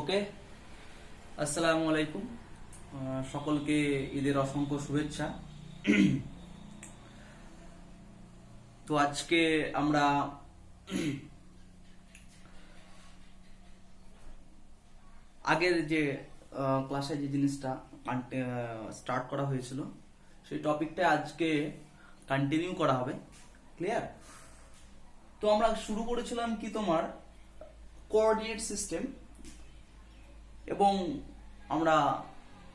ওকে, আসসালামু আলাইকুম। সকলকে ঈদের অসংখ্য শুভেচ্ছা। তো আজকে আমরা আগের যে ক্লাসে যে জিনিসটা স্টার্ট করা হয়েছিল সেই টপিকটা আজকে কন্টিনিউ করা হবে। ক্লিয়ার? তো আমরা শুরু করেছিলাম কি তোমার কোঅর্ডিনেট সিস্টেম, এবং আমরা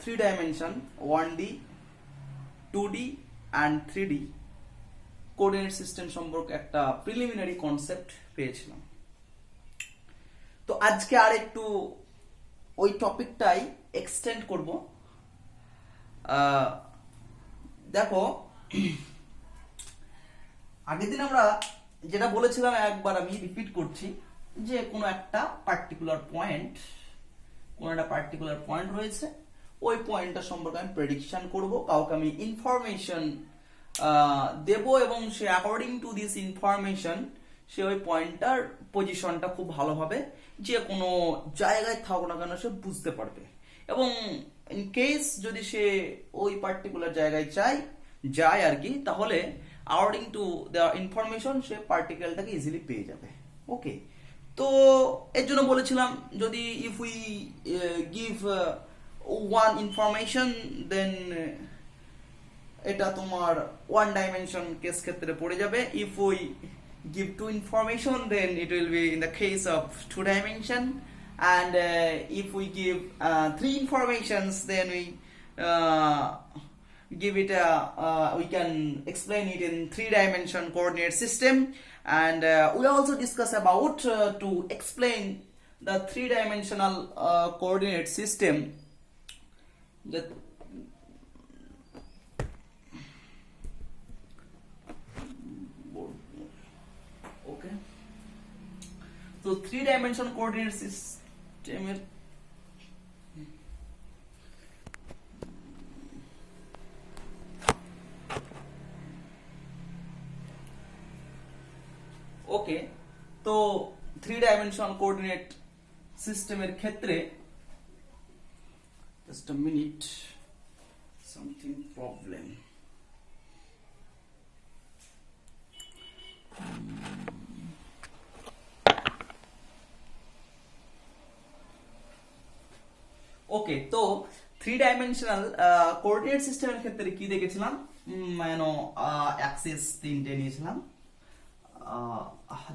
3 dimension 1D 2D and 3D coordinate system সম্পর্কে একটা প্রিলিমিনারি কনসেপ্ট পেয়েছিলাম। তো আজকে আর একটু ওই টপিকটাই এক্সটেন্ড করব। দেখো, আগের দিন আমরা যেটা বলেছিলাম একবার আমি রিপিট করছি, যে কোনো একটা পার্টিকুলার পয়েন্ট রয়েছে, ওই পয়েন্টটা সম্পর্কে আমি প্রেডিকশন করব, কাউকে আমি ইনফরমেশন দেব, এবং সে অ্যাকর্ডিং টু দিস ইনফরমেশন সে ওই পয়েন্টটার পজিশনটা খুব ভালোভাবে যে কোনো জায়গায় থাকুক না কেন সে বুঝতে পারবে, এবং ইন কেস যদি সে ওই পার্টিকুলার জায়গায় যায় আর কি, তাহলে অ্যাকর্ডিং টু দ্য ইনফরমেশন সে পার্টিকেলটাকে ইজিলি পেয়ে যাবে। ওকে, তো এর জন্য বলেছিলাম যদি if we give one information then এটা তোমার ওয়ান ডাইমেনশন কেস ক্ষেত্রে পড়ে যাবে। If we give two information then it will be in the case of two dimension, and if we give 3 informations then we give it we can explain it in 3-dimension coordinate system, and we also discuss about to explain the 3-dimensional coordinate system that okay, so 3-dimension coordinate system okay, তো 3-dimension coordinate সিস্টেমের ক্ষেত্রে just a minute, something problem. Okay, তো 3-dimensional coordinate সিস্টেমের ক্ষেত্রে কি দেখেছিলাম, Axis 3টে নিয়েছিলাম।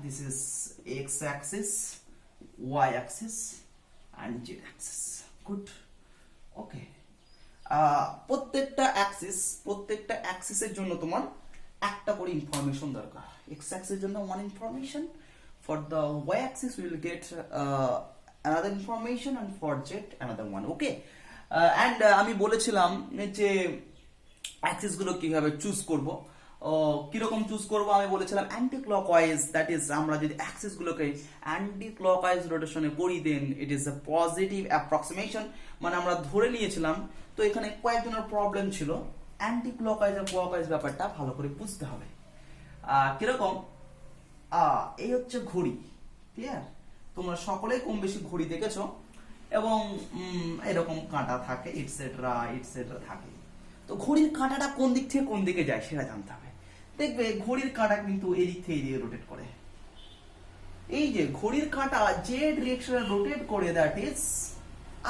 This is x axis, y axis and z axis. Good. Okay. প্রত্যেকটা অ্যাক্সিসের জন্য তোমার একটা করে ইনফরমেশন দরকার। x axis জন্য one information, for the y axis we will get another information, and for z another one. Okay. And আমি বলেছিলাম যে অ্যাক্সিস গুলো কিভাবে চুজ করব, কিরকম চুজ করবো আমি বলেছিলাম অ্যান্টি ক্লকওয়াইজ, দ্যাট ইজ আমরা যদি অ্যাক্সিস গুলোকে অ্যান্টি ক্লকওয়াইজ রোটেশনে করি then it is a positive approximation, মানে আমরা ধরে নিয়েছিলাম। তো এখানে কয়েকজনের প্রবলেম ছিল, অ্যান্টি ক্লকওয়াইজ আর ক্লকওয়াইজ ব্যাপারটা ভালো করে বুঝতে হবে। কিরকম, এই হচ্ছে ঘড়ি। ক্লিয়ার? তোমরা সকলেই কম বেশি ঘড়ি দেখেছো, এবং এরকম কাঁটা থাকে ইটসেট্রা থাকে। তো ঘড়ির কাঁটাটা কোন দিক থেকে কোন দিকে যায় সেটা জানতে হবে। দেখবে ঘড়ির কাঁটা কিন্তু এদিক থেকে এদিকে রোটেট করে। এই যে ঘড়ির কাঁটা যে ডিরেকশনে রোটেট করে, that is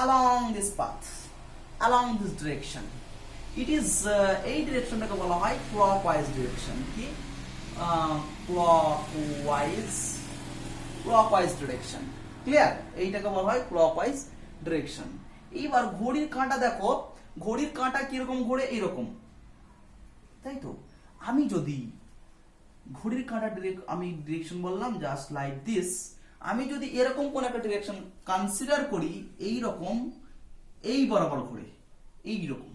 along this path, along this direction. It is এই ডিরেকশনটাকে বলা হয় ক্লকওয়াইজ ডিরেকশন। কি ক্লকওয়াইজ ডিরেকশন। ক্লিয়ার? এইটাকে বলা হয় ক্লকওয়াইজ ডিরেকশন। এইবার ঘড়ির কাঁটা দেখো, ঘড়ির কাঁটা কিরকম ঘোরে, এইরকম, তাই তো? আমি যদি ঘড়ির কাঁটা আমি ডিরেকশন বললাম জাস্ট লাইক দিস, আমি যদি এরকম কোন একটা ডিরেকশন কনসিডার করি, এই রকম, এই বরাবর ঘুরে, এইরকম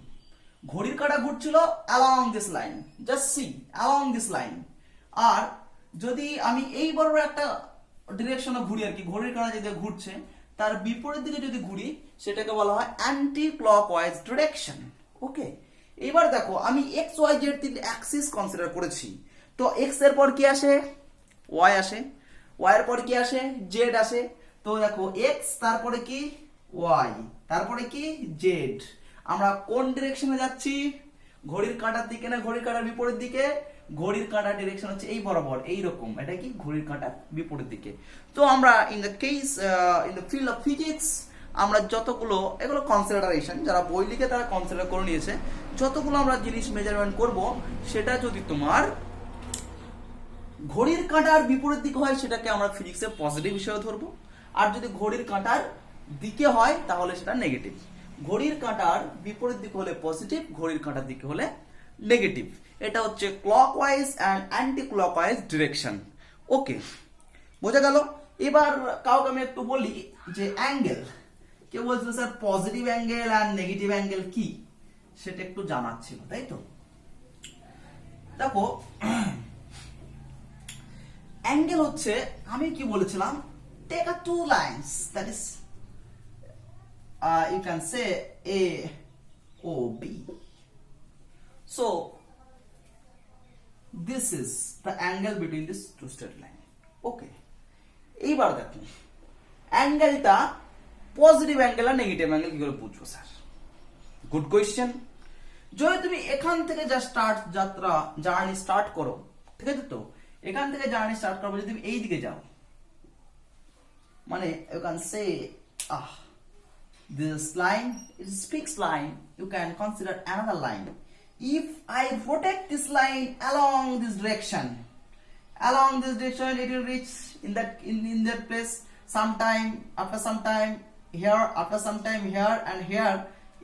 ঘড়ির কাঁটা ঘুরছিল along this line, just see along this line, আর যদি আমি এই বরাবর একটা ডিরেকশনে ঘুরি আর কি, ঘড়ির কাঁটা যেটা ঘুরছে তার বিপরীত দিকে যদি ঘুরি সেটাকে বলা হয় অ্যান্টি ক্লকওয়াইজ ডিরেকশন। ওকে, এবার দেখো আমি এক্স ওয়াই জেড তিনটে অ্যাক্সিস কনসিডার করেছি, তো এক্স এর পর কি আসে, ওয়াই আসে, ওয়াই এর পর কি আসে, জেড আসে। তো দেখো এক্স, তারপরে কি ওয়াই, তারপরে কি জেড। আমরা কোন ডিরেকশনে যাচ্ছি? ঘড়ির কাঁটার দিকে না ঘড়ির কাঁটার বিপরীত দিকে? ঘড়ির কাঁটার ডিরেকশন হচ্ছে এই বরাবর, এইরকম। এটা কি ঘড়ির কাঁটার বিপরীত দিকে। তো আমরা in the case in the field of physics আমরা যতগুলো এগুলো কনসিডারেশন, যারা বই লিখে তারা কনসিডার করে নিয়েছে, যতগুলো আমরা জিনিস মেজারমেন্ট করব সেটা যদি তোমার ঘড়ির কাঁটার বিপরীত দিকে হয় সেটাকে আমরা ফিজিক্সে পজিটিভ হিসেবে ধরবো, আর যদি ঘড়ির কাঁটার দিকে হয় তাহলে সেটা নেগেটিভ। ঘড়ির কাঁটার বিপরীত দিকে হলে পজিটিভ, ঘড়ির কাঁটার দিকে হলে নেগেটিভ। এটা হচ্ছে clockwise and anti clockwise direction. Okay, বোঝা গেল। এবার কাউকে আমি একটু বলি যে অ্যাঙ্গেল, কেউ বলছিল sir positive angle and negative angle কি, সেটা একটু জানার ছিল, তাই তো? দেখো, অ্যাঙ্গেল হচ্ছে, আমি কি বলেছিলাম, take a two lines, that is you can say A O B. So this is the angle between these two straight line. Okay, এইবার দেখো অ্যাঙ্গেলটা পজিটিভ অ্যাঙ্গেল আর নেগেটিভ অ্যাঙ্গেল কি করে বুঝবো স্যার? Good question. যদি তুমি এখান থেকে যা জার্নি স্টার্ট করো, ঠিক আছে তো, এখান থেকে জার্নি স্টার্ট করো, যদি তুমি এই দিকে যাও, মানে you can say this line is fixed line, you can consider another line. If I rotate this line along this direction, it will reach in that place sometime, after some time here, after some time here, and here.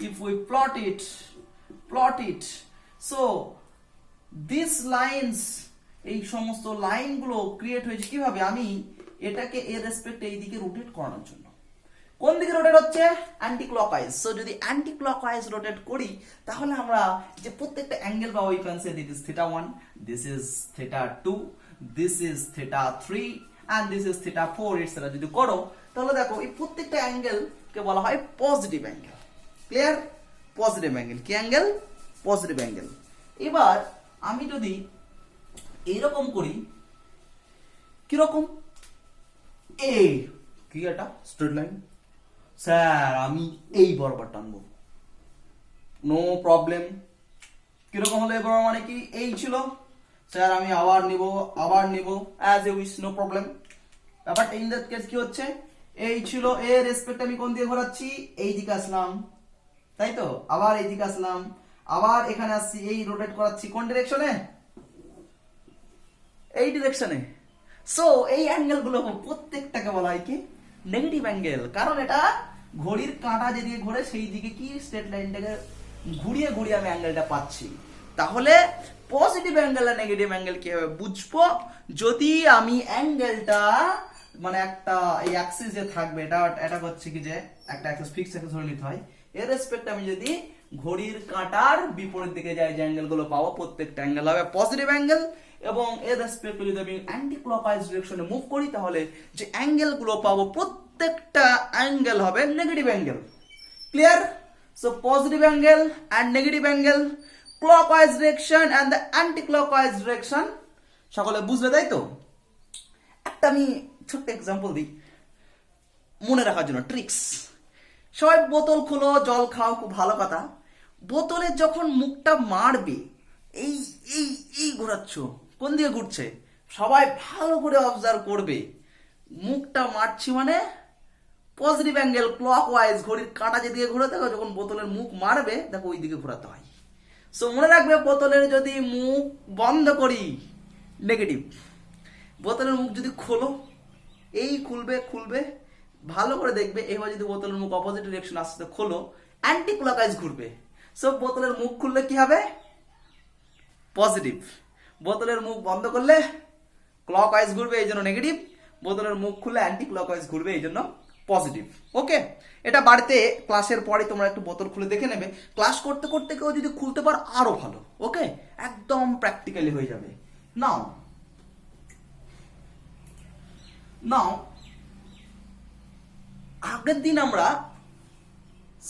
If we plot it, so these lines, এই সমস্ত লাইনগুলো create হয়েছে কিভাবে? আমি এটাকে এর রেসপেক্টে এই দিকে রোটেট করানোর জন্য। কোন দিকে রোটেট হচ্ছে? Anti clockwise. সো যদি অ্যান্টি ক্লকওয়াইজ রোটেট করি তাহলে আমরা যে প্রত্যেকটা অ্যাঙ্গেল পাবো, you can say this is θ1, this is θ2, this is θ3 and this is θ4 etcetera. যদি করো তাহলে দেখো এই প্রত্যেকটা অ্যাঙ্গেল কে বলা হয় positive angle. Clear? Positive angle কি অ্যাঙ্গেল? Positive angle. এবার আমি যদি এইরকম করি, কিরকম? এ কি এটা স্ট্রেট লাইন, স্যার আমি এই বরাবর টানবো, নো প্রবলেম। কিরকম হলো? এবার মানে কি এই ছিল, স্যার আমি আবার নিব as a wish, no problem. ব্যাপারটা ইন দ্যাট কেস কি হচ্ছে, এই ছিল, এর রেসপেক্ট আমি কোন দিকে ঘোরাচ্ছি? এই দিকে আসলাম, তাই তো? আবার এই দিকে আসলাম, আবার এখানে আসছি, এই রোটেট করাচ্ছি কোন ডিরেকশনে? এই ডিরেকশনে। সো এই অ্যাঙ্গেল গুলো প্রত্যেকটাকে বলা হয় কি? Negative angle. কারণ এটা ঘড়ির কাঁটা যেদিকে ঘোরে সেই দিকে কি স্ট্রেট লাইনটাকে ঘুরিয়ে আমি অ্যাঙ্গেলটা পাচ্ছি। তাহলে পজিটিভ অ্যাঙ্গেল আর নেগেটিভ অ্যাঙ্গেল কিভাবে বুঝবো? যদি আমি অ্যাঙ্গেলটা মানে একটা এই অ্যাক্সিস যে থাকবে, এটা হচ্ছে কি যে একটা অ্যাক্সিস ফিক্সড অ্যাক্সিস ধরে নিতে হয়, এর রেসপেক্ট আমি যদি ঘড়ির কাঁটার বিপরীত দিকে যাই, যে অ্যাঙ্গেল গুলো পাবো প্রত্যেকটা অ্যাঙ্গেল হবে পজিটিভ অ্যাঙ্গেল, এবং এর রেসপেক্ট যদি আমি অ্যান্টি ক্লকওয়াইজ ডিরেকশনে মুভ করি তাহলে যে অ্যাঙ্গেল গুলো পাবো প্রত্যেকটা অ্যাঙ্গেল হবে negative angle. Clear? So positive angle and negative angle, clockwise direction and the anti clockwise direction. সকলে বুঝলে, তাই তো? একটা আমি ছোট্ট এক্সাম্পল দিই মনে রাখার জন্য, ট্রিক্স। সবাই বোতল খুলো, জল খাও, খুব ভালো কথা। বোতলের যখন মুখটা মারবে, এই এই এই ঘোরাচ্ছ, কোন দিকে ঘুরছে সবাই ভালো করে অবজার্ভ করবে। মুখটা মারছি মানে পজিটিভ অ্যাঙ্গেল, ক্লকওয়াইজ। ঘড়ির কাঁটা যেদিকে ঘোরে দেখো, যখন বোতলের মুখ মারবে দেখো ওই দিকে ঘোরাতে হয়। সো মনে রাখবে, বোতলের যদি মুখ বন্ধ করি নেগেটিভ, বোতলের মুখ যদি খোলো, এই খুলবে ভালো করে দেখবে। এবার যদি বোতলের মুখ অপোজিট ডিরেকশন আসতে খোলো, অ্যান্টি ক্লকওয়াইজ ঘুরবে। সো বোতলের মুখ খুললে কি হবে? পজিটিভ। বোতলের মুখ বন্ধ করলে ক্লকওয়াইজ ঘুরবে, এই জন্য নেগেটিভ। বোতলের মুখ খুলে অ্যান্টি ক্লকওয়াইজ ঘুরবে, এই জন্য পজিটিভ। ওকে, এটা বাড়িতে ক্লাসের পরে তোমরা একটু বোতল খুলে দেখে নেবে। ক্লাস করতে করতে কেউ যদি খুলতে পারো আরো ভালো। ওকে, একদম প্র্যাকটিক্যালি হয়ে যাবে। নাও আগের দিন আমরা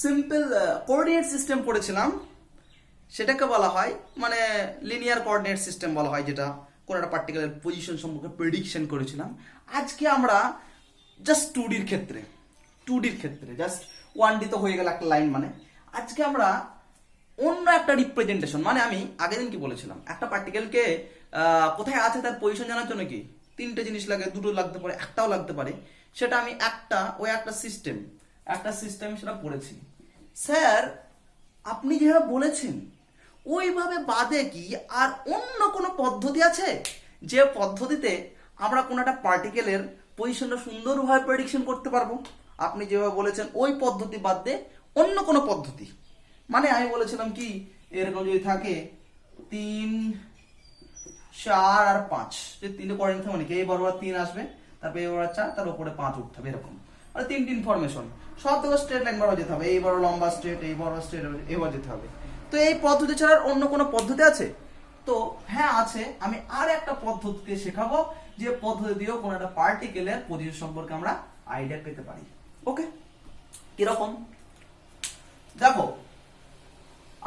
সিম্পল কোঅর্ডিনেট সিস্টেম পড়েছিলাম, সেটাকে বলা হয় মানে লিনিয়ার কোঅর্ডিনেট সিস্টেম বলা হয়, যেটা কোন একটা পার্টিকুলার পজিশন সম্পর্কে প্রেডিকশন করেছিলাম। আজকে আমরা জাস্ট 2Dর ক্ষেত্রে জাস্ট 1D তো হয়ে গেল একটা লাইন। মানে আজকে আমরা অন্য একটা রিপ্রেজেন্টেশন, মানে আমি আগের দিন কি বলেছিলাম, একটা পার্টিকেলকে কোথায় আছে তার পজিশন জানার জন্য কি তিনটে জিনিস লাগে, দুটো লাগতে পারে, একটাও লাগতে পারে। সেটা আমি একটা সিস্টেম সেটা পড়েছি। স্যার আপনি যেভাবে বলেছেন ওইভাবে বাদে কি আর অন্য কোনো পদ্ধতি আছে যে পদ্ধতিতে আমরা কোনো একটা পার্টিকেলের পজিশনটা সুন্দরভাবে প্রেডিকশন করতে পারবো? আপনি যেভাবে বলেছেন ওই পদ্ধতি বাদ দিয়ে অন্য কোনো পদ্ধতি। মানে আমি বলেছিলাম কি, এরকম যদি থাকে 3, 4 আর 5, যে তিনটে কোঅর্ডিনেট থাকে মানে কি এই বরাবর 3 আসবে, তারপরে এই বরাবর 4, তার উপরে 5 উঠতে হবে, এরকম মানে তিনটি ইনফরমেশন। সব থেকে স্ট্রেট লাইন বরাবর যেতে হবে, এই বড় লম্বা স্ট্রেট, এই বড় স্ট্রেট, এবার যেতে হবে। তো এই পদ্ধতি ছাড়া অন্য কোনো পদ্ধতি আছে? তো হ্যাঁ আছে। আমি আর একটা পদ্ধতিকে শেখাবো যে পদ্ধতি দিয়েও কোনো একটা পার্টিকেলের পজিশন সম্পর্কে আমরা আইডিয়া পেতে পারি। ওকে, কিরকম দেখো,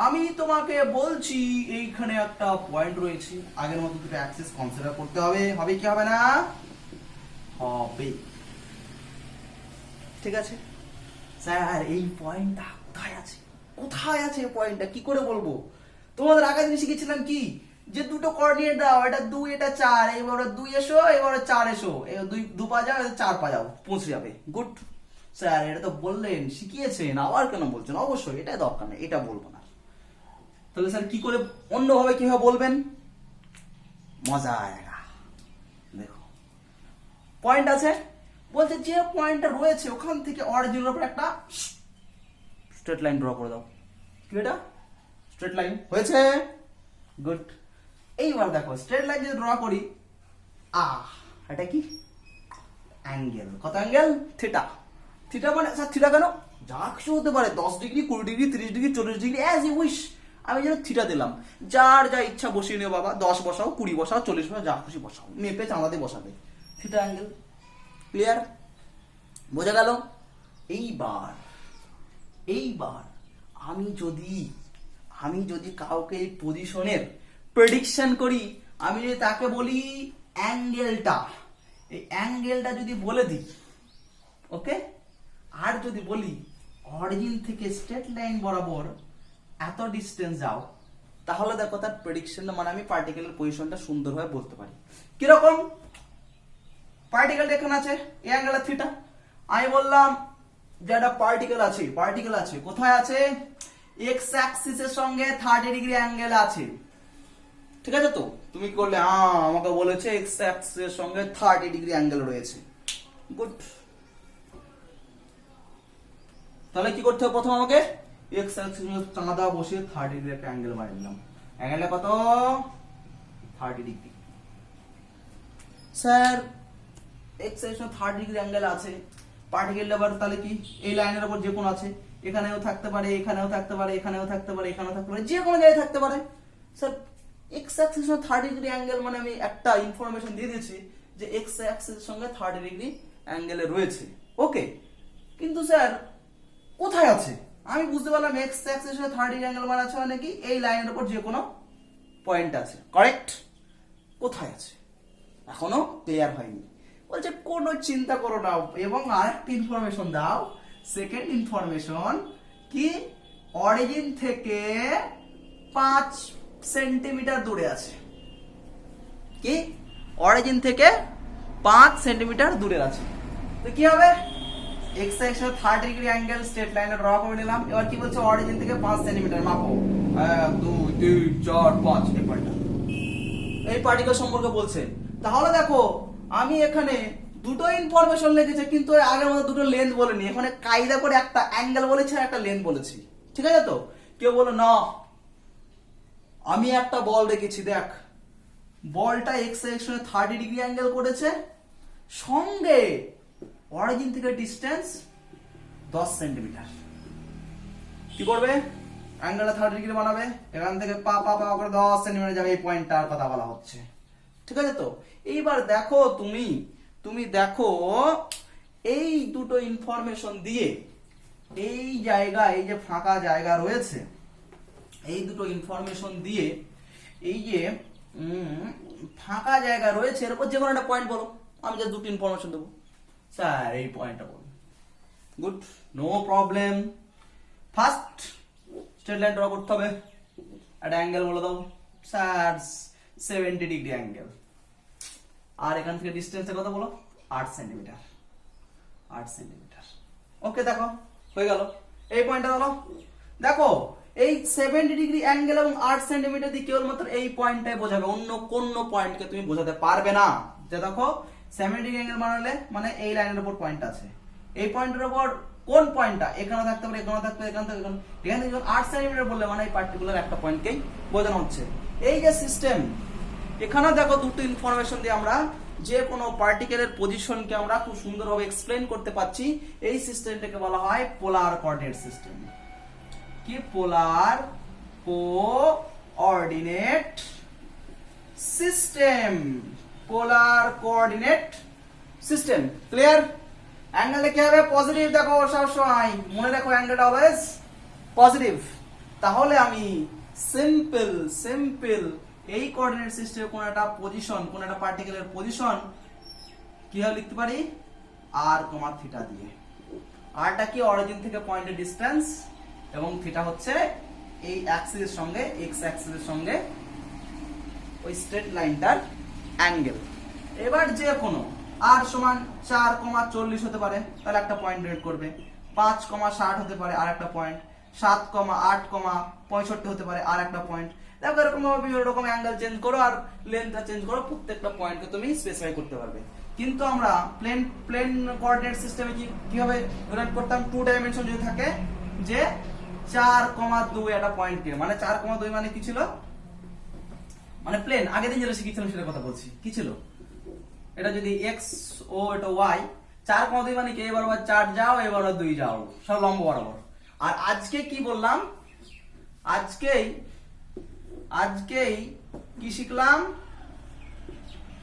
আমি তোমাকে বলছি এইখানে একটা পয়েন্ট রয়েছে, আগের মতো দুটো অ্যাক্সিস কনসিডার করতে হবে। হবে কি হবে না? হবে। ঠিক আছে স্যার, এই পয়েন্টটা কোথায় আছে? কোথায় আছে এই পয়েন্টটা কি করে বলবো? তোমাদের আগে দিন শিখেছিলাম কি, যে দুটো কোঅর্ডিনেট দাও, এটা 2 এটা 4, এবারে 2 এসো, এবারে 4 এসো, এই 2 পা যাও, 4 পা যাও, পৌঁছে যাবে। গুড স্যার, এটা তো বললেন, শিখিয়েছেন, আবার কেন বলছেন? অবশ্যই এটা দরকার নেই, এটা বলবো না। তাহলে স্যার কি করে অন্যভাবে কিভাবে বলবেন? মজা আয়েগা। দেখো পয়েন্ট আছে, বলছে যে পয়েন্টটা রয়েছে ওখান থেকে অরিজিনের উপর একটা স্ট্রেট লাইন ড্র করে দাও। কি এটা? স্ট্রেট লাইন হয়েছে। গুড। এইবার দেখো স্ট্রেট লাইন যদি ড্র করি, এটা কি অ্যাঙ্গেল? কত অ্যাঙ্গেল? থিটা। থিটা মানে স্যার থিটা কেন? যা কিছু হতে পারে, 10 degree, 20 degree, 30 degree, 40 degree, as you wish. আমি যেন থিটা দিলাম, যার যা ইচ্ছা বসিয়ে নিও বাবা, 10 বসাও, 20 বসাও, 40 বসাও, যা খুশি বসাও, মেপে চাঁদা দিয়ে বসাবে। Theta angle. ক্লিয়ার? বোঝা গেল? এইবার আমি যদি কাউকে এই পজিশনের প্রেডিকশন করি, আমি যদি তাকে বলি অ্যাঙ্গেলটা, এই অ্যাঙ্গেলটা যদি বলে দিই, ওকে, আর যদি বলি অরিজিন থেকে স্ট্রেট লাইন বরাবর এত ডিস্টেন্স যাও, তাহলে দেখো তার প্রেডিকশনটা, মানে আমি পার্টিকেলের পজিশনটা সুন্দরভাবে বলতে পারি। কিরকম? পার্টিকেল এখানে আছে, এই অ্যাঙ্গেল থিটা। আমি বললাম যে একটা পার্টিকেল আছে, কোথায় আছে? এক্স অ্যাক্সিসের সঙ্গে 30 ডিগ্রি অ্যাঙ্গেল আছে। ঠিক আছে, তো তুমি কি করলে? আমাকে বলেছে এক্স অ্যাক্সিসের সঙ্গে 30 ডিগ্রি অ্যাঙ্গেল রয়েছে। গুড। তাহলে কি করতে হবে? প্রথম আমাকে এক্স অ্যাক্সিসের চাঁদা বসিয়ে 30 ডিগ্রি একটা অ্যাঙ্গেল বানিয়ে দিলাম। অ্যাঙ্গেলটা কত? 30 ডিগ্রি। স্যার এক্স এর সঙ্গে 30 ডিগ্রি অ্যাঙ্গেল আছে, পার্টিকেলটা আবার তাহলে কি এই লাইনের উপর যে কোনো আছে, এখানেও থাকতে পারে, এখানেও থাকতে পারে, এখানেও থাকতে পারে, এখানেও থাকতে পারে, যে কোনো জায়গায় থাকতে পারে। স্যার এক্স অ্যাক্সিস এর 30 ডিগ্রি অ্যাঙ্গেল, মানে আমি একটা ইনফরমেশন দিয়ে দিয়েছি যে এক্স অ্যাক্সিস এর সঙ্গে 30 ডিগ্রি অ্যাঙ্গেলে রয়েছে। ওকে, কিন্তু স্যার কোথায় আছে? আমি বুঝতে পারলাম এক্স অ্যাক্সিস এর সঙ্গে 30 ডিগ্রি অ্যাঙ্গেল মানে আছে, মানে কি এই লাইনের উপর যে কোনো পয়েন্ট আছে। কারেক্ট? কোথায় আছে এখনো ক্লিয়ার হয়নি। বলছে কোনো চিন্তা করো না, এবং আরেকটা ইনফরমেশন দাও। সেকেন্ড ইনফরমেশন কি? অরিজিন থেকে 5 সেন্টিমিটার দূরে আছে। কি? অরিজিন থেকে 5 সেন্টিমিটার দূরে আছে। তো কি হবে? এক্স অ্যাক্সিসে 30 ডিগ্রি অ্যাঙ্গেল স্ট্রেট লাইনে ড্র করে নিলাম। এবার কি বলছে? অরিজিন থেকে 5 সেন্টিমিটার মাপো। 1 2 3 4 5 এই পয়েন্টটা, এই পার্টিকেল সম্পর্কে বলছে। তাহলে দেখো আমি এখানে দুটো ইনফরমেশন লিখেছি, কিন্তু আগের মতো দুটো লেন্থ বলিনি। এখানে কায়দা করে একটা অ্যাঙ্গেল বলেছি আর একটা লেন্থ বলেছি। ঠিক আছে? তো কেউ বলো না, আমি একটা বল রেখেছি, দেখ বলটা এক্স এর 30 ডিগ্রি অ্যাঙ্গেল করেছে, সঙ্গে অরিজিন থেকে ডিস্টেন্স 10 সেন্টিমিটার। কি করবে? অ্যাঙ্গেলটা 30 ডিগ্রি বানাবে, এখান থেকে পা করে 10 সেন্টিমিটার যাবে, এই পয়েন্টটার কথা বলা হচ্ছে। ঠিক আছে? তো এইবার দেখো তুমি দেখো এই দুটো ইনফরমেশন দিয়ে, এই জায়গায় এই যে ফাঁকা জায়গা রয়েছে, এই দুটো ইনফরমেশন দিয়ে এই যে ফাঁকা জায়গা রয়েছে এর উপর যে কোনো একটা পয়েন্ট বলো, আমি জাস্ট দুটো ইনফরমেশন দেবো। স্যার এই পয়েন্টটা বলো। Good, no problem. First straight line draw করতে হবে, একটা অ্যাঙ্গেল বলে দাও, স্যার 70 ডিগ্রি অ্যাঙ্গেল। আর এখান থেকে ডিস্টেন্সের কথা বলো, 8 সেন্টিমিটার, 8 সেন্টিমিটার। ওকে, দেখো হয়ে গেল। এই পয়েন্টটা বলো, দেখো এই 70 ডিগ্রি অ্যাঙ্গেল এবং 8 সেন্টিমিটার দিয়ে কেবলমাত্র এই পয়েন্টটাই বোঝাবে, অন্য কোন পয়েন্টকে তুমি বোঝাতে পারবে না। যে দেখো 70 ডিগ্রি অ্যাঙ্গেল বানালে মানে এই লাইনের উপর পয়েন্ট আছে, এই পয়েন্টের উপর কোন পয়েন্টটা এখানে থাকতে পারে, এখানে থাকতে পারে, এখানে থাকতে পারে, এখানে যখন 8 সেন্টিমিটার বললে মানে এই পার্টিকুলার একটা পয়েন্টকেই বোঝানো হচ্ছে। এই যে সিস্টেম, এখানে দেখো দুটো ইনফরমেশন দিয়ে আমরা যে কোনো পার্টিকেলের পজিশনকে আমরা খুব সুন্দরভাবে এক্সপ্লেন করতে পারছি। এই সিস্টেমটাকে বলা হয় পোলার কোঅর্ডিনেট সিস্টেম। কি? Polar coordinate system, polar coordinate system. Clear? অ্যাঙ্গেলটা কি হবে? পজিটিভ। দেখো সবসময় মনে রাখো অ্যাঙ্গেলটা অলওয়েজ পজিটিভ। তাহলে আমি সিম্পল এই কোঅর্ডিনেট সিস্টেমে কোন একটা পজিশন, কোন একটা পার্টিকেলের পজিশন কিভাবে লিখতে পারি? r, থিটা দিয়ে। rটা কি? অরিজিন থেকে পয়েন্টের ডিসটেন্স, এবং থিটা হচ্ছে এই অ্যাক্সিসের সঙ্গে, এক্স অ্যাক্সিসের সঙ্গে ওই স্ট্রেট লাইনটার অ্যাঙ্গেল। এবার যে কোনো r সমান 4,40 হতে পারে, তাহলে একটা পয়েন্ট বের করবে। 5,60 হতে পারে আর একটা পয়েন্ট। 7,8,65 হতে পারে আর একটা পয়েন্ট। দেখো এরকম ভাবে বিভিন্ন রকম অ্যাঙ্গেল চেঞ্জ করো আর লেন্থটা চেঞ্জ করো, প্রত্যেকটা পয়েন্টকে তুমি স্পেসিফাই করতে পারবে। কিন্তু আমরা প্লেন কোঅর্ডিনেট সিস্টেমে কিভাবে রিলেট করতাম? 2 ডাইমেনশন যদি থাকে, যে 4,2 একটা পয়েন্টকে, মানে 4,2 মানে কি ছিল? মানে প্লেন, আগের দিন যেটা শিখেছিলাম সেটার কথা বলছি। কি ছিল? এটা যদি x ও এটা y, 4,2 মানে কি? এবার 4 যাও, এবার 2 যাও, সব লম্ব বরাবর। আর আজকে কি বললাম? আজকেই কি শিখলাম?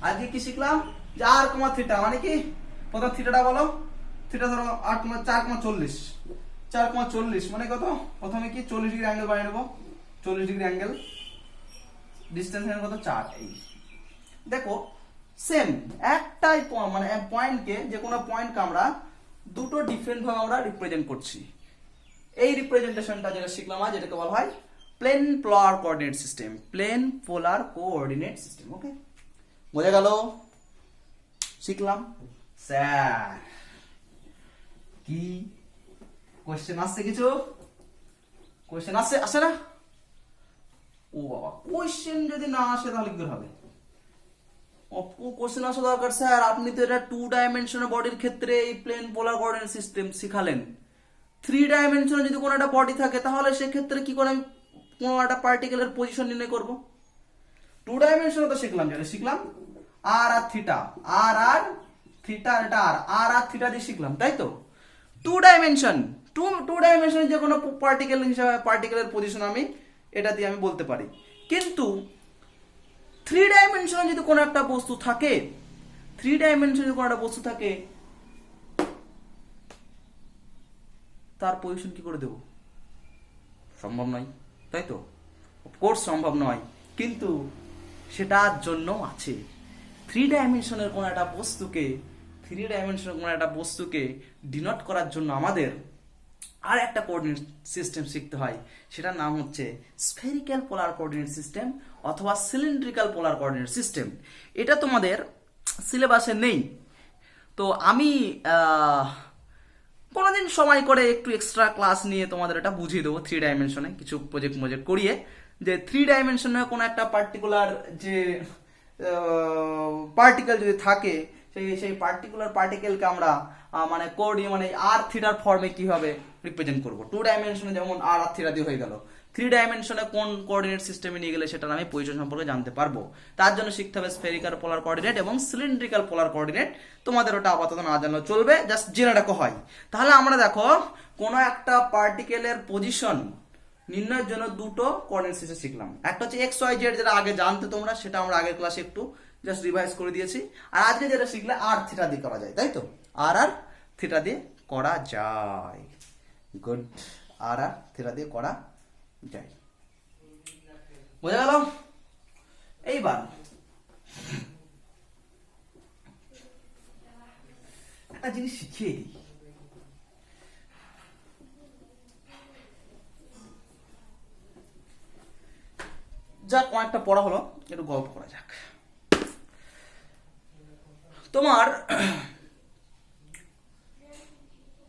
আজকে কি শিখলাম? যে r, থিটা মানে কি? প্রথম থিটাটা বলো। থিটা ধরো 4,40, 4,40 মানে কত? প্রথমে কি 40 ডিগ্রি অ্যাঙ্গেল বানিয়ে নেবো, 40 ডিগ্রি অ্যাঙ্গেল। ডিসটেন্স এর কত? 4। এই দেখো সেম একটাই মানে পয়েন্টকে, যে কোনো পয়েন্টকে আমরা দুটো ডিফারেন্ট ভাবে আমরা রিপ্রেজেন্ট করছি। এই রিপ্রেজেন্টেশনটা যেটা শিখলাম আজ, যেটাকে বলা হয় plane polar coordinate system, plane polar coordinate system. Okay, বোঝা গেল? শিখলাম। স্যার কি কোশ্চেন আসছে? কিছু কোশ্চেন আসে না? ও বাবা, কোশ্চেন যদি না আসে তাহলে কি হবে? কোশ্চেন আসা দরকার স্যার। আপনি তো এটা 2 ডাইমেনশনের বডির ক্ষেত্রে এই প্লেন পোলার কোঅর্ডিনেট সিস্টেম শিখালেন। 3 ডাইমেনশনে যদি কোনো একটা বডি থাকে, তাহলে সেক্ষেত্রে কি করে আমি কোনো একটা পার্টিকেলের পজিশন নির্ণয় করব? 2 ডাইমেনশনে তো শিখলাম, যেটা শিখলাম আর থিটা, আর থিটা, এটা আর থিটা দিয়ে শিখলাম, তাই তো? 2 ডাইমেনশনে যে কোনো পার্টিকেল হিসাবে পার্টিকেলের পজিশন আমি এটা দিয়ে আমি বলতে পারি। কিন্তু 3 ডাইমেনশনে যদি কোনো একটা বস্তু থাকে, 3 ডাইমেনশনে যদি কোনো একটা বস্তু থাকে, তার পজিশন কি করে দেব? সম্ভব নয়, তাই তো? অফকোর্স সম্ভব নয়, কিন্তু সেটার জন্য আছে 3 ডাইমেনশনের কোনো একটা বস্তুকে ডিনোট করার জন্য আমাদের আর একটা কোঅর্ডিনেট সিস্টেম শিখতে হয়। সেটার নাম হচ্ছে স্ফেরিক্যাল পোলার কোঅর্ডিনেট সিস্টেম অথবা সিলিন্ড্রিক্যাল পোলার কোঅর্ডিনেট সিস্টেম। এটা তোমাদের সিলেবাসে নেই, তো আমি কোনোদিন সময় করে একটু এক্সট্রা ক্লাস নিয়ে তোমাদের এটা বুঝিয়ে দেবো 3 ডাইমেনশনে কিছু প্রজেক্ট করিয়ে, যে 3 ডাইমেনশনে কোনো একটা পার্টিকুলার যে পার্টিকেল যদি থাকে, সেই পার্টিকুলার পার্টিকেলকে আমরা মানে মানে আর থিটার ফর্মে কিভাবে রিপ্রেজেন্ট করব। 2 ডাইমেনশনে যেমন আর থিটা দিয়ে হয়ে গেল, 3 ডাইমেনশনে কোন কোঅর্ডিনেট সিস্টেমে নিয়ে গেলে সেটার আমি পজিশন সম্পর্কে জানতে পারবো। তার জন্য শিখতে হবে স্ফেরিক্যাল পোলার কোঅর্ডিনেট এবং সিলিন্ড্রিক্যাল পোলার কোঅর্ডিনেট। তোমাদের ওটা আপাতত না জানলেও চলবে, জাস্ট জেনে রাখো হয়। তাহলে আমরা দেখো কোনো একটা পার্টিকেলের পজিশন নির্ণয়ের জন্য দুটো কোঅর্ডিনেট সিস্টেম শিখলাম। একটা হচ্ছে এক্স ওয়াই জেড, যেটা আগে জানতে তোমরা, সেটা আমরা আগের ক্লাসে একটু জাস্ট রিভাইজ করে দিয়েছি। আর আজকে যেটা শিখলে আর থিটা দিয়ে করা যায়, তাই তো? আর থিটা দিয়ে করা যায়। গুড, আর থিটা দিয়ে করা যায়। বোঝা গেল? এইবার একটা জিনিস শিখিয়ে দিই। যাক, অনেকটা পড়া হলো, একটু গল্প করা যাক। তোমার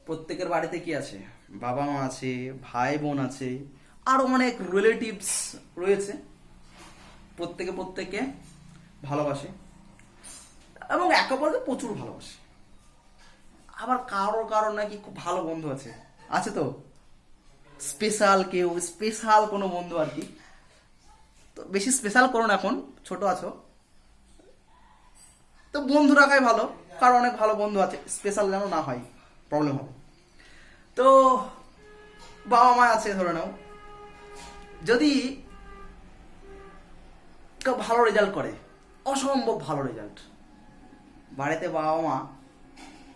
প্রত্যেকের বাড়িতে কি আছে? বাবা মা আছে, ভাই বোন আছে, আরো অনেক রিলেটিভস রয়েছে। প্রত্যেকে ভালোবাসে এবং একে অপরকে প্রচুর ভালোবাসে। আবার কারোর নাকি খুব ভালো বন্ধু আছে, আছে তো স্পেশাল কোনো বন্ধু আর কি। তো বেশি স্পেশাল করো না, এখন ছোট আছো তো বন্ধু রাখাই ভালো, কারণ অনেক ভালো বন্ধু আছে, স্পেশাল যেন না হয়, প্রবলেম হবে। তো বাবা মা আছে ধরে নাও, যদি কেউ ভালো রেজাল্ট করে, অসম্ভব ভালো রেজাল্ট, বাড়িতে বাবা মা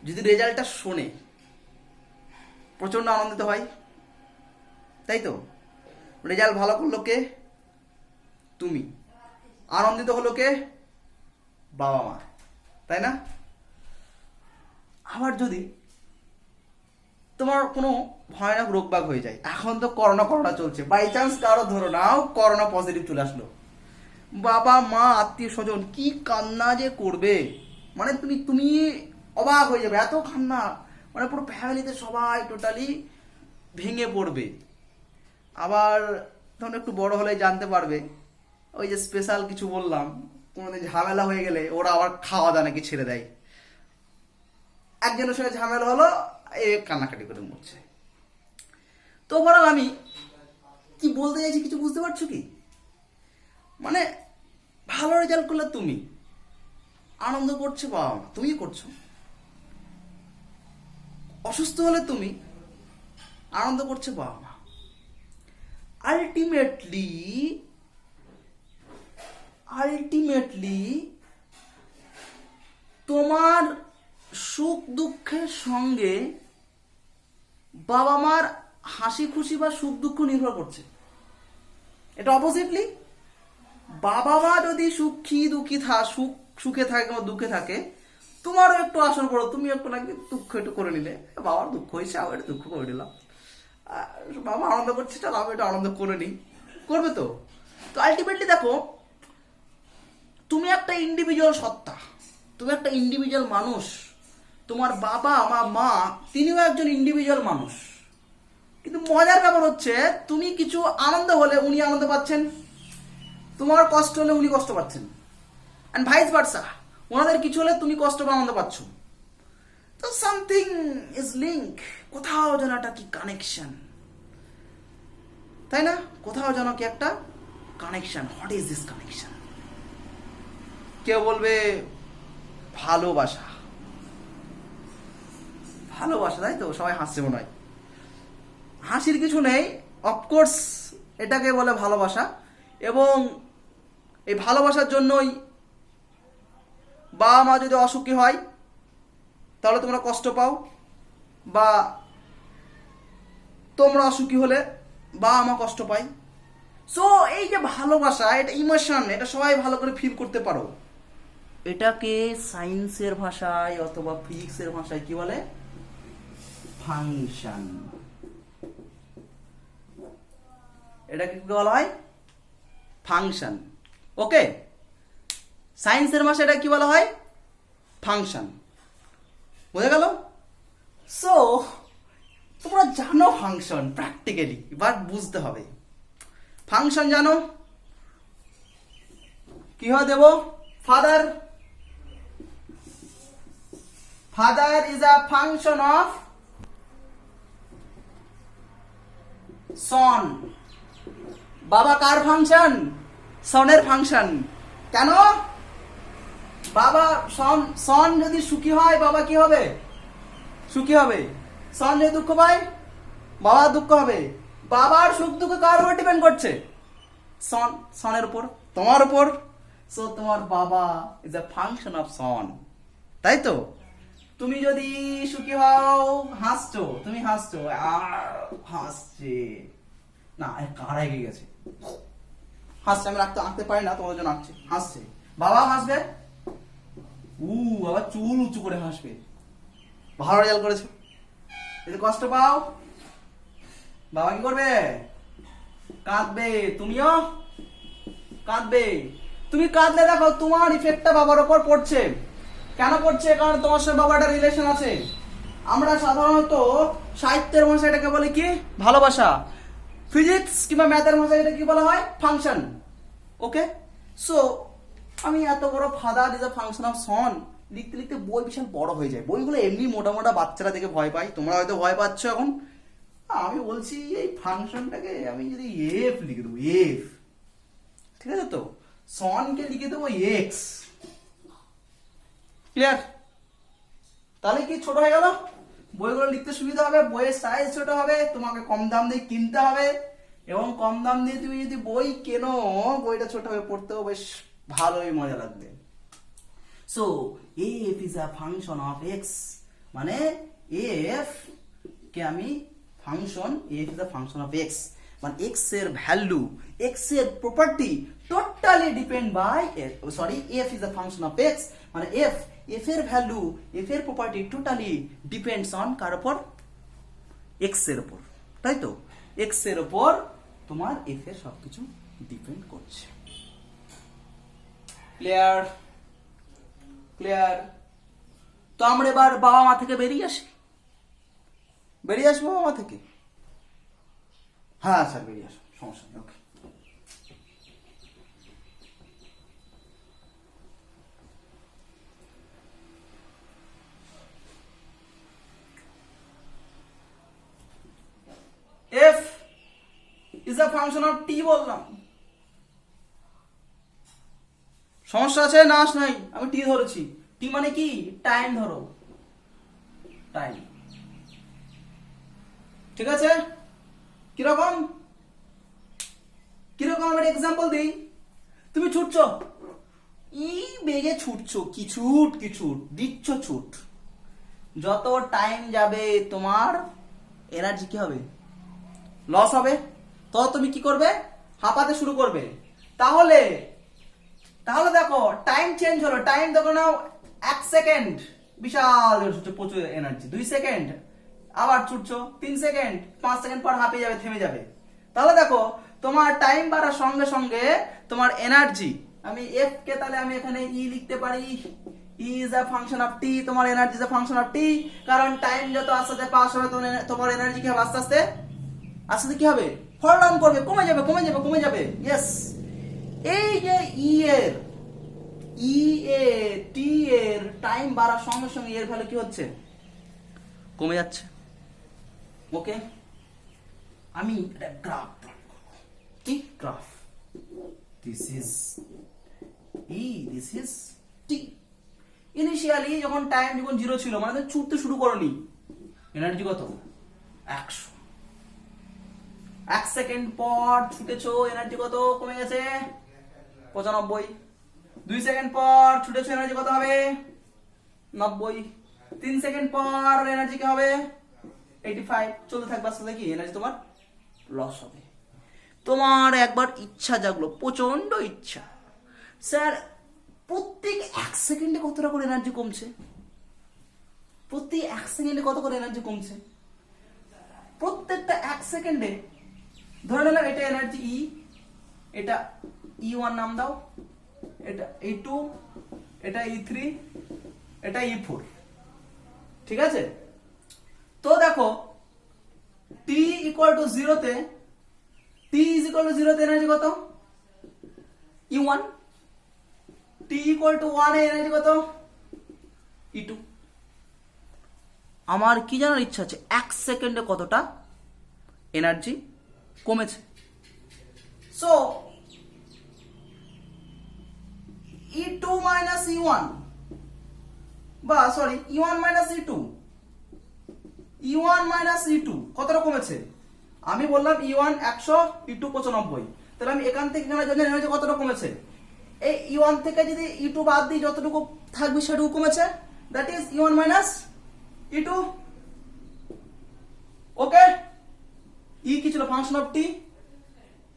যদি রেজাল্টটা শোনে প্রচন্ড আনন্দিত হয়, তাই তো? রেজাল্ট ভালো করলো কে? তুমি। আনন্দিত হলো কে? বাবা মা, তাই না? আবার যদি তোমার কোনো ভয়ানক রোগ বাগ হয়ে যায়, এখন তো করোনা চলছে, বাই চান্স কারো ধরো নাও করোনা পজিটিভ চলে আসলো, বাবা মা আত্মীয় স্বজন কি কান্না যে করবে, মানে তুমি অবাক হয়ে যাবে, এত কান্না, মানে পুরো ফ্যামিলিতে সবাই টোটালি ভেঙে পড়বে। আবার তখন একটু বড় হলে জানতে পারবে, ওই যে স্পেশাল কিছু বললাম, কোনোদিন ঝামেলা হয়ে গেলে ওরা আবার খাওয়া দাওয়া নাকি ছেড়ে দেয়। একজনের সঙ্গে ঝামেলা হলো, এ কান্নাকাটি করে মরছে। তো ওভারঅল আমি কি বলতে চাইছি কিছু বুঝতে পারছো কি? মানে ভালো রেজাল্ট করলে তুমি আনন্দ করছো, বাবা মা তুমি করছো, অসুস্থ হলে তুমি আনন্দ করছো, বাবা মা। আলটিমেটলি তোমার সুখ দুঃখের সঙ্গে বাবা মার হাসি খুশি বা সুখ দুঃখ নির্ভর করছে। এটা অপোজিটলি, বাবা মা যদি সুখে থাকে বা দুঃখে থাকে, তোমারও একটু আসর পড়ো, তুমি একটু নাকি দুঃখ একটু করে নিলে, বাবার দুঃখ হয়েছে আবার একটু দুঃখ করে নিলাম, বাবা আনন্দ করছে, চল আমি একটু আনন্দ করে নিই, করবে তো। তো আলটিমেটলি দেখো, তুমি একটা ইন্ডিভিজুয়াল সত্তা, তুমি একটা ইন্ডিভিজুয়াল মানুষ, তোমার বাবা মা তিনিও একজন ইন্ডিভিজুয়াল মানুষ। কিন্তু মজার ব্যাপার হচ্ছে, তুমি কিছু আনন্দ হলে উনি আনন্দ পাচ্ছেন, তোমার কষ্ট হলে উনি কষ্ট পাচ্ছেন, অ্যান্ড ভাইস ভার্সা, ওনাদের কিছু হলে তুমি কষ্ট বা আনন্দ পাচ্ছ। তো সামথিং ইজ লিঙ্ক, কোথাও যেন একটা কি কানেকশন, তাই না? কোথাও যেন কি একটা connection. What is this connection? কেউ বলবে ভালোবাসা, তাই তো? সবাই হাসছে মনে হয়, হাসির কিছু নেই, অফকোর্স এটাকে বলে ভালোবাসা। এবং এই ভালোবাসার জন্যই বাবা মা যদি অসুখী হয় তাহলে তোমরা কষ্ট পাও, বা তোমরা অসুখী হলে বাবা মা কষ্ট পায়। সো এই যে ভালোবাসা, এটা ইমোশন, এটা সবাই ভালো করে ফিল করতে পারো। এটাকে সায়েন্সের ভাষায় অথবা ফিজিক্সের ভাষায় কি বলে? ফাংশন। এটাকে কি বলা হয়? ফাংশন। ওকে, সায়েন্সের ভাষায় এটা কি বলা হয়? ফাংশন। বোঝা গেল? সো তোমরা জানো ফাংশন প্র্যাকটিক্যালি, বাট বুঝতে হবে। ফাংশন জানো কি হয়? দেব father is a function of son. বাবা কার ফাংশন? সনের ফাংশন। কেন? বাবা সন যদি সুখী হয় বাবা কি হবে? সুখী হবে। সন যদি দুঃখ পায় বাবা দুঃখ হবে। বাবার সুখ দুঃখ কার উপর ডিপেন্ড করছে? সনের উপর, তোমার উপর। সো তোমার বাবা ইজ আ ফাংশন অফ সন, তাই তো? তুমি যদি সুখী হও, হাসছো, তুমি হাসছো, হাসছে না, কারা এগিয়ে গেছে, হাসছে, আমি আঁকতে পারি না, তোমার জন্য আঁকছে, হাসছে, বাবা হাসবে, বাবা চুল উঁচু করে হাসবে, ভালো রেজাল্ট করেছো। যদি কষ্ট পাও বাবা কি করবে? কাঁদবে, তুমিও কাঁদবে। তুমি কাঁদলে দেখো তোমার ইফেক্টটা বাবার উপর পড়ছে। কেন পড়ছে? কারণ তোমার সাথে বাবার একটা রিলেশন আছে। আমরা সাধারণত সাহিত্যের ভাষায় এটাকে বলে কি? ভালোবাসা। ফিজিক্স কিংবা ম্যাথের ভাষায় এটা কি বলা হয়? ফাংশন। ওকে, সো আমি এত বড় father is a function of সন লিখতে লিখতে বই বিশাল বড় হয়ে যায়। বইগুলো এমনি মোটা মোটা বাচ্চারা দেখে ভয় পায়, তোমরা হয়তো ভয় পাচ্ছ এখন। আমি বলছি এই ফাংশনটাকে আমি যদি এফ লিখে দেবো, এফ, ঠিক আছে তো, সনকে লিখে দেবো এক্স। ক্লিয়ার? তাহলে কি ছোট হয়ে গেল? বইগুলো লিখতে সুবিধা হবে, বইয়ের সাইজ ছোট হবে, তোমাকে কম দাম দিয়ে কিনতে হবে, এবং কম দাম দিয়ে তুমি যদি বই কেনো বইটা ছোট হবে, পড়তেও বেশ ভালোই মজা লাগবে। So f is a function of x, মানে এফ কে আমি function, f is a function of x, মানে এক্স এর ভ্যালু, এক্স এর property totally depend by, sorry, f is a function of x, মানে এফ এর ভ্যালু, এফ এর property totally depends on কার উপর? এক্স এর উপর, তাই তো? এক্স এর উপর তোমার এফ এর সবকিছু ডিপেন্ড করছে। ক্লিয়ার? ক্লিয়ার? তো আমরা এবার বাবা মা থেকে বেরিয়ে আসি, বেরিয়ে আসবো বাবা মা থেকে। হ্যাঁ স্যার বেরিয়ে আসো, সমস্যা নেই। ওকে, f is a function of t বললাম। সমস্যা আছে? না নাই, আমি টি ধরেছি। টি মানে কি? টাইম ধরো, টাইম। ঠিক আছে? কিরকম কিরকম আমি এক্সাম্পল দিই। তুমি ছুটছো, এই বেগে ছুটছো, কি ছুট কি ছুট দিচ্ছ ছুট। যত টাইম যাবে তোমার এনার্জি কি হবে? লস হবে। তো তুমি কি করবে? হাঁপাতে শুরু করবে। তাহলে তাহলে দেখো টাইম চেঞ্জ হলো। টাইম দেখো নাও, 1 সেকেন্ড বিশাল ছুটছো, প্রচুর এনার্জি। 2 সেকেন্ড আবার ছুটছো, 3 সেকেন্ড, 5 সেকেন্ড পর হাঁপিয়ে যাবে, থেমে যাবে। তাহলে দেখো তোমার টাইম বাড়ার সঙ্গে সঙ্গে তোমার এনার্জি, আমি এফ কে তাহলে আমি এখানে ই লিখতে পারি, E is a function of T, তোমার energy is a function of T. কারণ টাইম যত আস্তে আস্তে পাস হবে তোমার এনার্জি কি হবে? আস্তে আস্তে আস্তে কি হবে? ফল ডাউন করবে, কমে যাবে, কমে যাবে, কমে যাবে। ইয়েস, এই যে ই এর, ই এ টি এর টাইম বাড়ার সঙ্গে সঙ্গে এর ভ্যালু কি হচ্ছে? কমে যাচ্ছে। ওকে, আমি একটা গ্রাফ, কি graph? This is E, this is T. Initially যখন টাইম যখন 0 ছিল, মানে তুমি ছুটতে শুরু করনি, এনার্জি কত? 100। 1 সেকেন্ড পর ছুটেছো, এনার্জি কত কমে গেছে? 95। 2 সেকেন্ড পর ছুটেছো, এনার্জি কত হবে? 90। 3 সেকেন্ড পর এনার্জি কি হবে? 85। চলতে থাকবে, আস্তে আস্তে কি এনার্জি তোমার লস হবে। তোমার একবার ইচ্ছা জাগলো, প্রচন্ড ইচ্ছা, স্যার প্রত্যেক 1 সেকেন্ডে কতটা করে এনার্জি কমছে? প্রত্যেক 1 সেকেন্ডে কত করে এনার্জি কমছে? প্রত্যেকটা 1 সেকেন্ডে ধরে নিলাম এটা এনার্জি ই, এটা E1 নাম দাও, এটা E2, এটা E3, এটা E4। ঠিক আছে? তো দেখো t ইকুয়াল টু 0 তে, t ইজ ইকুয়াল টু 0 তে এনার্জি কত? E1। t equal to 1 A energy কত? E2। আমার কি জানার ইচ্ছা আছে, 1 সেকেন্ডে কতটা এনার্জি কমেছে। সো E2 মাইনাস E1, বা sorry E1 minus E2, E1 minus E2 কতটা কমেছে? আমি বললাম E1 100, E2 95। তাহলে আমি এখান থেকে এখানে জন্য এনার্জি কতটা কমেছে? এই E1 থেকে যদি E2 বাদ দিই, যতটুকু থাকবে সেটুকু কমেছে, that is E1 minus E2। ওকে, ই কি ছিল? ফাংশন অফ টি।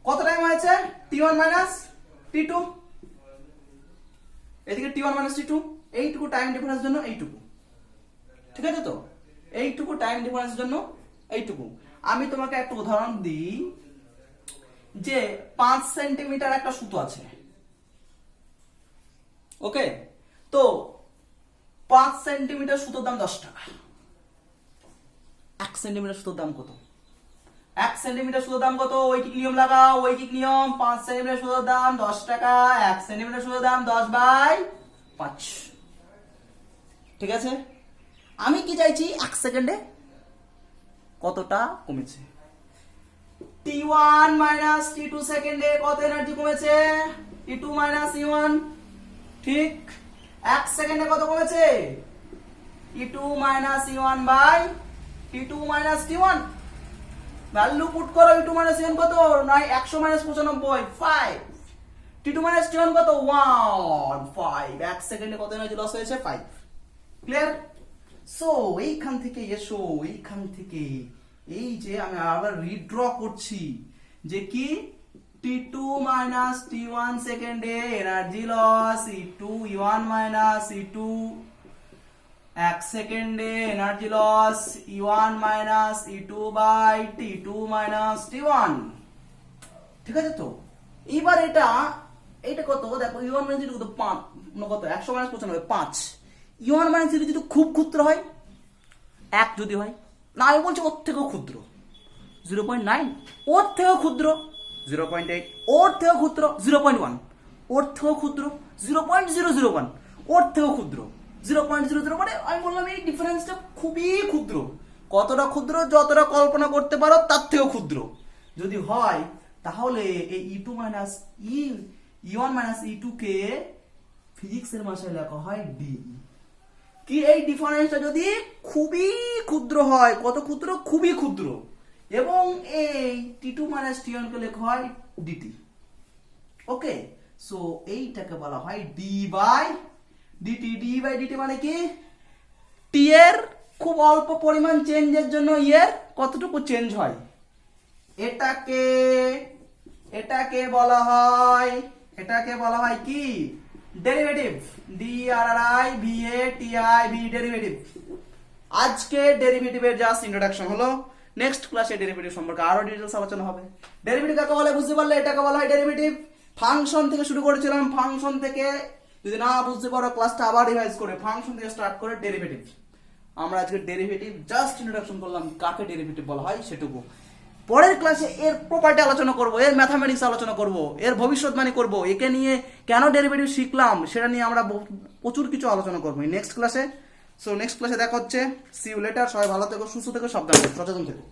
কত টাইম হয়েছে? T1 minus T2। এদিকে T1 মাইনাস T2, এইটুকু টাইম ডিফারেন্স জন্য এইটুকু। ঠিক আছে তো? এইটুকু টাইম ডিফারেন্সের জন্য এইটুকু। আমি তোমাকে একটা উদাহরণ দিই, যে 5 সেন্টিমিটার একটা সুতো আছে, ওকে, তো 5 সেন্টিমিটার সুতোর দাম 10 টাকা। 1 সেন্টিমিটার সুতোর দাম কত? 1 সেন্টিমিটার সুতোর দাম কত? ঐকিক নিয়ম লাগাও, ঐকিক নিয়ম। 5 সেন্টিমিটার সুতোর দাম 10 টাকা, 1 সেন্টিমিটার সুতোর দাম 10/5। ঠিক আছে, আমি কি চাইছি 1 সেকেন্ডে কতটা কমেছে। T1 মাইনাস T2 সেকেন্ডে কত এনার্জি কমেছে? T2 minus E1। ঠিক, 1 সেকেন্ডে কত কমেছে? T2 minus E1 by T2 minus T1। Value put করো। E2 মাইনাস E1 কত? নয় 100 মাইনাস 95 5। T2 মাইনাস T1 কত? 1 5। 1 সেকেন্ডে কত এনার্জি লস হয়েছে? 5। ক্লিয়ার? সো এইখান থেকে এসো, এইখান থেকে এই যে আমি আবার রিড্র করছি যে কি T2 মাইনাস T1 সেকেন্ডে energy loss E2 E1 minus E2। 1 সেকেন্ডে energy loss E1 minus E2 by T2 minus T1। ঠিক আছে, তো এবার এটা কত দেখো, E1 মাইনাস E2 কত? 5 কত? 100 মাইনাস 95 5। E1 মাইনাস E2 যদি খুব ক্ষুদ্র হয়, 1 যদি হয়, না আমি বলছি ওর থেকেও ক্ষুদ্র 0.9, ওর থেকেও ক্ষুদ্র 0.8, ওর থেকেও ক্ষুদ্র 0.1, ওর থেকেও ক্ষুদ্র 0.001, ওর থেকেও ক্ষুদ্র 0.00, মানে আমি বললাম এই ডিফারেন্সটা খুবই ক্ষুদ্র। কতটা ক্ষুদ্র? যতটা কল্পনা করতে পারো তার থেকেও ক্ষুদ্র যদি হয়, তাহলে এই E2 minus E1 minus E2 কে ফিজিক্সের ভাষায় লেখা হয় ডি। কি এই ডিফারেন্সটা যদি খুবই ক্ষুদ্র হয়, কত ক্ষুদ্র? খুবই ক্ষুদ্র, এবং এই T2 মাইনাস T1 কে লেখা হয় ডিটি। ওকে, সো এইটাকে বলা হয় d by d t. D by d t মানে কি? টি এর খুব অল্প পরিমাণ চেঞ্জের জন্য এর কতটুকু চেঞ্জ হয়, এটাকে বলা হয় কি? ডেরিভেটিভ। DRI VATIV derivative. আজকে ডেরিভেটিভের জাস্ট ইন্ট্রোডাকশন হলো। নেক্সট ক্লাসে ডেরিভেটিভ সম্পর্কে আরো ডিটেইলস আলোচনা হবে। ডেরিভেটিভ কাকে বলে বুঝতে পারলে? এটাকে বলা হয় ডেরিভেটিভ। ফাংশন থেকে শুরু করেছিলাম, ফাংশন থেকে যদি না বুঝতে পারো ক্লাসটা আবার রিভাইজ করে ফাংশন থেকে স্টার্ট করে ডেরিভেটিভ। আমরা আজকে ডেরিভেটিভ জাস্ট ইন্ট্রোডাকশন করলাম, কাকে ডেরিভেটিভ বলা হয় সেটুকু। পরের ক্লাসে এর প্রপার্টি আলোচনা করব, এর ম্যাথামেটিক্স আলোচনা করব, এর ভবিষ্যৎবাণী করব, একে নিয়ে কেন ডেরিভেটিভ শিখলাম সেটা নিয়ে আমরা প্রচুর কিছু আলোচনা করবো নেক্সট ক্লাসে। সো নেক্সট ক্লাসে দেখা হচ্ছে। See you later. সবাই ভালো থেকো, সুস্থ থেকো, সাবধান থেকো, সচেতন থেকো।